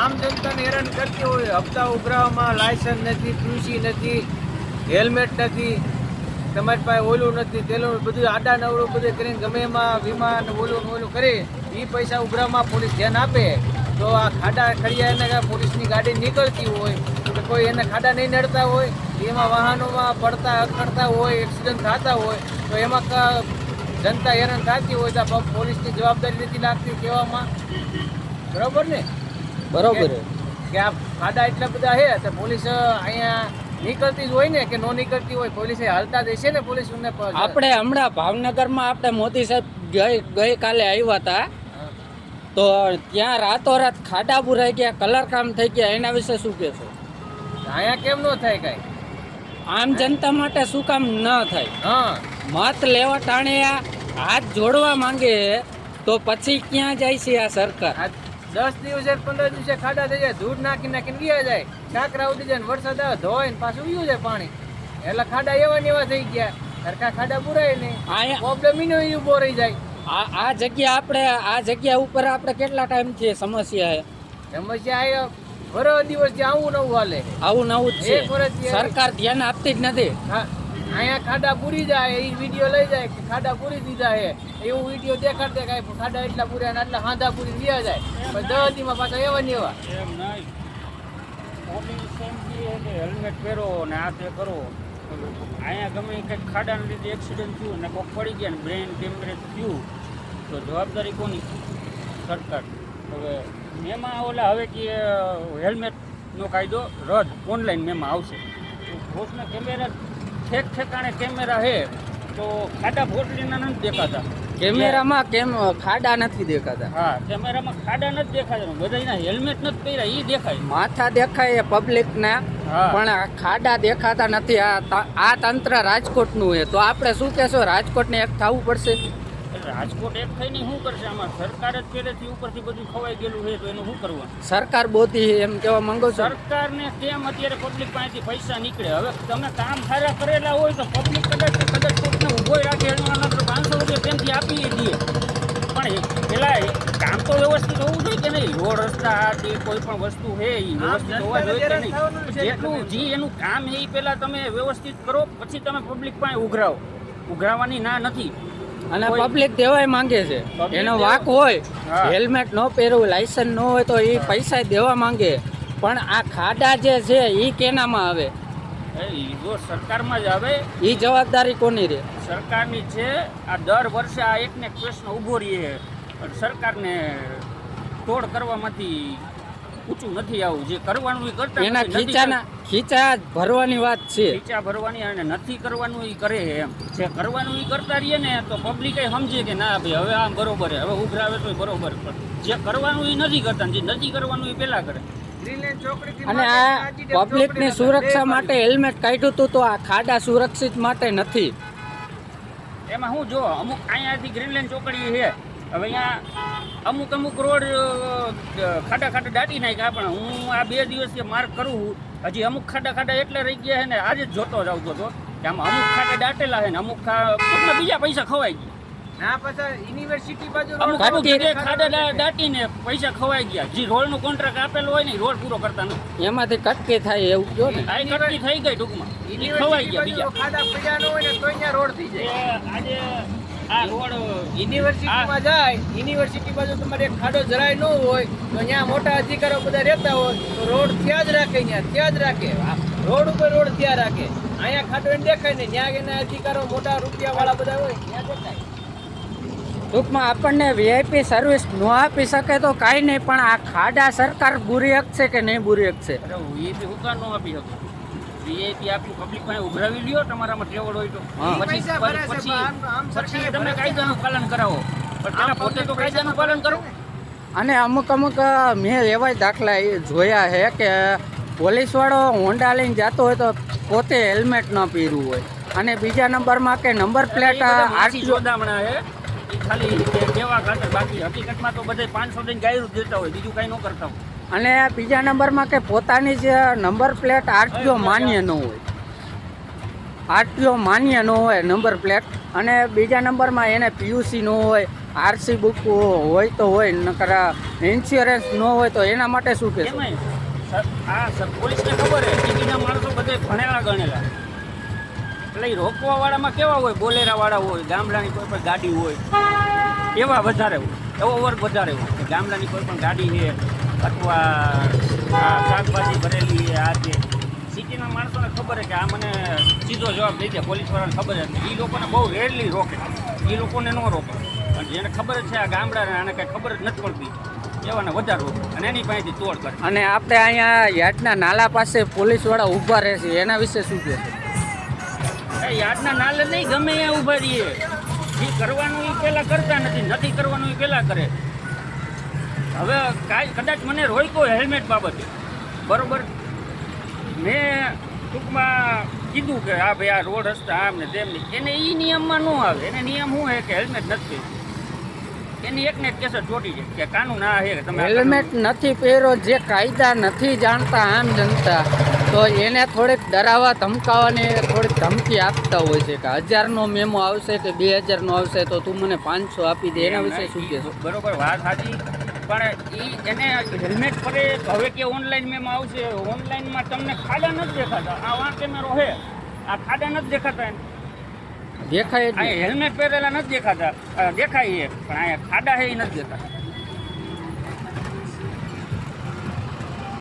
આમ જનતાને હેરાન કરતી હોય. હપ્તા ઉઘરાવવામાં લાયસન્સ નથી, પીયુસી નથી, હેલ્મેટ નથી, તમારી પાસે ઓલું નથી, તેલું બધું આડા નવડું બધું કરીને ગમે એમાં વીમા ને ઓલું કરી એ પૈસા ઉઘરાવવામાં પોલીસ ધ્યાન આપે તો આ ખાડા ખડિયા એને પોલીસની ગાડી નીકળતી હોય તો કોઈ એને ખાડા નહીં નડતા હોય, એમાં વાહનોમાં પડતા અકળતા હોય, એક્સિડન્ટ થતા હોય તો એમાં જનતા હેરાન થતી હોય તો પોલીસની જવાબદારી નથી લાગતી કહેવામાં. બરાબર ને? બરોબર કે આ ખાડા એટલા બધા છે તો પોલીસ અહીંયા નીકળતી જ હોય ને કે ન નીકળતી હોય, પોલીસે હાલતા દેશે ને પોલીસ. આપણે હમણાં ભાવનગરમાં આપણે મોદી સાહેબ ગઈકાલે આવ્યા હતા તો ત્યાં રાતોરાત ખાડા બુરાઈ ગયા, કલર કામ થઈ ગયા, એના વિશે શું કહેશો? અહીંયા કેમ ન થાય કાંઈ? આમ જનતા માટે શું કામ ન થાય? હા, મત લેવા ટાણે હાથ જોડવા માંગે તો પછી ક્યાં જાય છે આ સરકાર? 10 દિવસે 15 દિવસે ખાડા થઈ જાય, ધૂળ નાખીને ગયા જાય, સાકરા ઉડી જાય, વરસાદ આવે ધોવાય ને પાછું ઉયું જાય પાણી. એટલે ખાડા એવા ને એવા થઈ ગયા, સરખા ખાડા પુરાય નહીં, પ્રોબ્લેમ ઈ ઉભો રહી જાય. આ જગ્યા ઉપર આપણે કેટલા ટાઈમથી સમસ્યા છે? સમસ્યા વરો દિવસથી આવું નવું હાલે, આવું નવું જ એક વર્ષથી છે. સરકાર ધ્યાન આપતી જ નથી. અહીંયા ખાડા પૂરી જાય એ વિડીયો લઈ જાય કે ખાડા પૂરી દીધા છે એવું વિડીયો દેખાડતે કાંઈ ખાડા એટલા પૂર્યા ને આટલા હાંધા પૂરી રહ્યા જાય, પણ 10 દીમાં પાછા એવા ને એવા. હેલ્મેટ પહેરો ને આ તે કરો. અહીંયા ગમે કંઈક ખાડાને લીધે એક્સિડન્ટ થયું ને કોક પડી ગયા ને બ્રેન ટેમ્પરેચ થયું તો જવાબદારી કોની? સરકાર. હવે મેમાં હવે કે હેલ્મેટનો કાયદો રદ ઓનલાઈન મેમાં આવશે. ઘોષના કેમેરા ઠેકાણે કેમેરા છે તો ખાડા ભોટલીના નથી દેખાતા. કેમેરામાં કેમ ખાડા નથી દેખાતા? હા, કેમેરામાં ખાડા નથી દેખાતા, બધાના હેલ્મેટ નથી પહેર્યા એ દેખાય. માથા દેખાય પબ્લિકના, પણ ખાડા દેખાતા નથી. આ તંત્ર રાજકોટનું છે તો આપણે શું કહેશો? રાજકોટને એક થવું પડશે. રાજકોટ એક થઈને શું કરશે? આમાં સરકાર જ પહેલેથી ઉપરથી બધું ખવાઈ ગયેલું છે તો એનું શું કરવાનું? સરકાર બોધી એમ કહેવા માંગો છો? સરકારને કેમ અત્યારે પબ્લિક પાસેથી પૈસા નીકળે? હવે તમે કામ સારા કરેલા હોય તો પબ્લિક કદાચ કોઈને ઊભો રાખે 500 રૂપિયા તેમથી આપી દઈએ, પણ પેલા કામ તો વ્યવસ્થિત હોવું જોઈએ કે નહીં? રોડ રસ્તા તે કોઈ પણ વસ્તુ છે એ વ્યવસ્થિત હોવા જોઈએ કે નહીં? જેટલું એનું કામ એ પહેલાં તમે વ્યવસ્થિત કરો પછી તમે પબ્લિક પાસે ઉઘરાવવાની ના નથી. અને પબ્લિક દેવાય માંગે છે, એનો વાક હોય. હેલ્મેટ ન પહેરવું, લાયસન્સ ન હોય તો એ પૈસા દેવા માંગે, પણ આ ખાડા જે છે એ કેનામાં આવે? જો સરકારમાં જ આવે. એ જવાબદારી કોની રહે? સરકારની છે. આ દર વર્ષે આ એકને એક પ્રશ્ન ઊભો રહીએ, સરકારને તોડ કરવામાંથી ઊંચું નથી આવું. જે કરવાનું એ કરતા, એના ખીચા ભરવાની વાત છે. ખીચા ભરવાની અને નથી કરવાનું એ કરે છે. એમ જે કરવાનું એ કરતા રહીએ ને તો પબ્લિક સમજે કે ના ભાઈ હવે આમ બરોબર છે, હવે ઉઘરાવે તો બરોબર. જે કરવાનું એ નથી કરતા, જે નથી કરવાનું એ પેલા કરે. અને આ પબ્લિકની સુરક્ષા માટે હેલ્મેટ કાઢ્યું હતું તો આ ખાડા સુરક્ષિત માટે નથી. એમાં હું જો અમુક અહીંયાથી ગ્રીનલેન્ડ ચોકડી છે, હવે અહીંયા અમુક રોડ ખાડા દાટી નાખ્યા, પણ હું આ 2 દિવસથી માર્ક કરું છું હજી અમુક ખાડા એટલે રહી ગયા છે ને. આજે જ જોતો જ આવતો હતો કે આમાં અમુક ખાડા દાટેલા છે ને અમુક બીજા પૈસા ખવાઈ ગયા. ના પાછા યુનિવર્સિટી બાજુ અમુક જગ્યાએ ખાડા દાટીને પૈસા ખવાઈ ગયા. જે રોડનો કોન્ટ્રાક્ટ આપેલો હોય ને રોડ પૂરો કરતા નથી, એમાંથી કટકી થાય એવું કહો ને. આ કટકી થઈ ગઈ ટૂંકમાં, ખવાઈ ગયા બીજા ખાડા પૈયા ન હોય ને તો અહીંયા રોડ થઈ જાય. આજે આ રોડ યુનિવર્સિટીમાં જાય, યુનિવર્સિટી બાજુ તમારે એક ખાડો જરાય ન હોય તો અહીંયા મોટા અધિકારો બધા રહેતા હોય તો રોડ ત્યાં જ રાખે, ત્યાં જ રાખે, રોડ ઉપર રોડ ત્યાં રાખે. અહીંયા ખાડો એને દેખાય ને, ત્યાં એના અધિકારો મોટા રૂપિયાવાળા બધા હોય ત્યાં દેખાય. ટૂંકમાં આપણને વીઆઈપી સર્વિસ ન આપી શકે તો કાંઈ નહીં, પણ આ ખાડા સરકાર બુરી હક છે કે નહીં બુરી હક છે? વીઆઈપી હુકા ન આપી શકે. વીઆઈપી આપી પબ્લિક પાસે ઉભરાવી લ્યો, તમારામાં ટ્રેવડ હોય તો પછી તમે કાયદાનું પાલન કરાવો, પણ તેના પોતે તો કાયદાનું પાલન કરો. અને અમુક મેં એવા દાખલા જોયા છે કે પોલીસવાળો હોન્ડા લઈને જતો હોય તો પોતે હેલ્મેટ ન પહેર્યું હોય, અને બીજા નંબરમાં કે નંબર પ્લેટ જોડામણા છે ખાલી કેવા ખાતર, બાકી હકીકતમાં તો બધે 500 દઈને ગાયરું દેતા હોય, બીજું કાંઈ ન કરતા હોય. અને બીજા નંબરમાં કે પોતાની જે નંબર પ્લેટ આરટીઓ માન્ય ન હોય, આરટીઓ માન્ય ન હોય નંબર પ્લેટ, અને બીજા નંબરમાં એને પીયુસી ન હોય, આરસી બુક હોય તો હોય, નકર ઇન્સ્યોરન્સ ન હોય તો એના માટે શું કહેશો? એમાંય પોલીસને ખબર છે સિટીના માણસો બધે ભણેલા ગણેલા, એટલે એ રોકવાવાળામાં કેવા હોય, બોલેરાવાળા હોય, ગામડાની કોઈ પણ ગાડી હોય એવા વધારે હોય, એવો વર્ગ વધારે હોય કે ગામડાની કોઈ પણ ગાડી છે અથવા આ શાકભાજી ભરેલી છે, આ છે. સિટીના માણસોને ખબર છે કે આ મને સીધો જવાબ દઈ દે, પોલીસવાળાને ખબર છે, એ લોકોને બહુ રેરલી રોકે, એ લોકોને ન રોકે. અને જેને ખબર જ છે આ ગામડાને આને કંઈ ખબર જ નથી પડતી એવાને વધારે રોકે અને એની પાસેથી તોડ કરે. અને આપણે અહીંયા યાર્ડના નાલા પાસે પોલીસવાળા ઊભા રહે છે, એના વિશે શું કહેશો? એ યાદના નાલે નહીં, ગમે ત્યાં ઊભા રહીએ. જે કરવાનું એ પહેલાં કરતા નથી કરવાનું એ પહેલાં કરે. હવે કદાચ મને રોક્યો હેલ્મેટ બાબતે, બરોબર, મેં ટૂંકમાં કીધું કે હા ભાઈ આ રોડ રસ્તા આમ ને તેમ નહીં, એને એ નિયમમાં ન આવે. એને નિયમ શું છે કે હેલ્મેટ નથી પહેર્યું, એની એકને એક કેસ ચોટી છે કે કાનૂન આ છે કે તમે હેલ્મેટ નથી પહેરો, જે કાયદા નથી જાણતા આમ જનતા, તો એને થોડીક ડરાવવા ધમકાવવાની થોડીક ધમકી આપતા હોય છે કે 1000નો મેમો આવશે કે 2000નો આવશે તો તું મને 500 આપી દે. એના વિશે શું કહેશો? બરોબર, વાત સાચી, પણ એને હેલ્મેટ પડે હવે કે ઓનલાઈન મેમો આવશે. ઓનલાઈનમાં તમને ખાડા નથી દેખાતા, આ વાં કેમેરો છે, આ ખાડા નથી દેખાતા એને, દેખાય જ નહીં. હેલ્મેટ પહેરેલા નથી દેખાતા, દેખાય છે પણ અહીંયા ખાડા છે એ નથી દેખાતા.